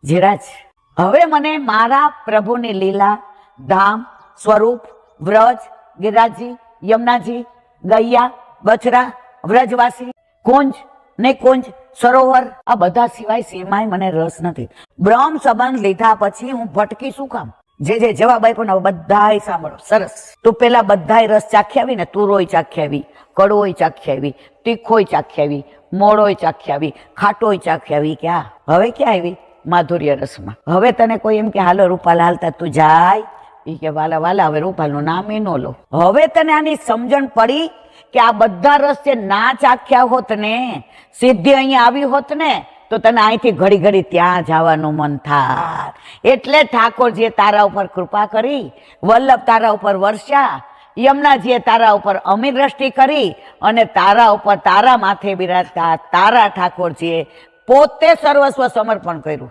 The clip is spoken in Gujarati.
જીરાજ, હવે મને મારા પ્રભુની લીલા, ધામ, સ્વરૂપ, વ્રજ, ગિરિરાજજી, યમુનાજી, ગૈયા, બછરા, વ્રજવાસી, કુંજ ને કુંજ, સરોવર, આ બધા સિવાય સેમાય મને રસ નથી. બ્રહ્મ સંબંધ લીધા પછી હું ભટકી શું કામ? જે જવાબ આપ્યો ને બધાય સાંભળો. સરસ. તું પેલા બધાય રસ ચાખી આવી ને, તુરોય ચાખી આવી, કડવોય ચાખી આવી, તીખોય ચાખી આવી, મોળોય ચાખી આવી, ખાટોય ચાખી આવી. ક્યાં હવે ક્યાં આવી? માધુર્ય રસમાં. હવે તને કોઈ એમ કે હાલો રૂપાલ હાલતા તું જાય, એ કે વાલા વાલા હવે રૂપાલનું નામ એ નો લો. હવે તને આની સમજણ પડી કે આ બધા રસ જે ના ચાખ્યા હોત ને, સિદ્ધિ અહીંયા આવી હોત ને, તો તને અહીંથી ઘડી ઘડી ત્યાં જવાનું મન થાય. એટલે ઠાકોરજીએ તારા ઉપર કૃપા કરી, વલ્લભ તારા ઉપર વર્ષા, યમુનાજીએ તારા ઉપર અમીર દ્રષ્ટિ કરી, અને તારા ઉપર તારા માથે બિરાજતા તારા ઠાકોરજીએ પોતે સર્વસ્વ સમર્પણ કર્યું.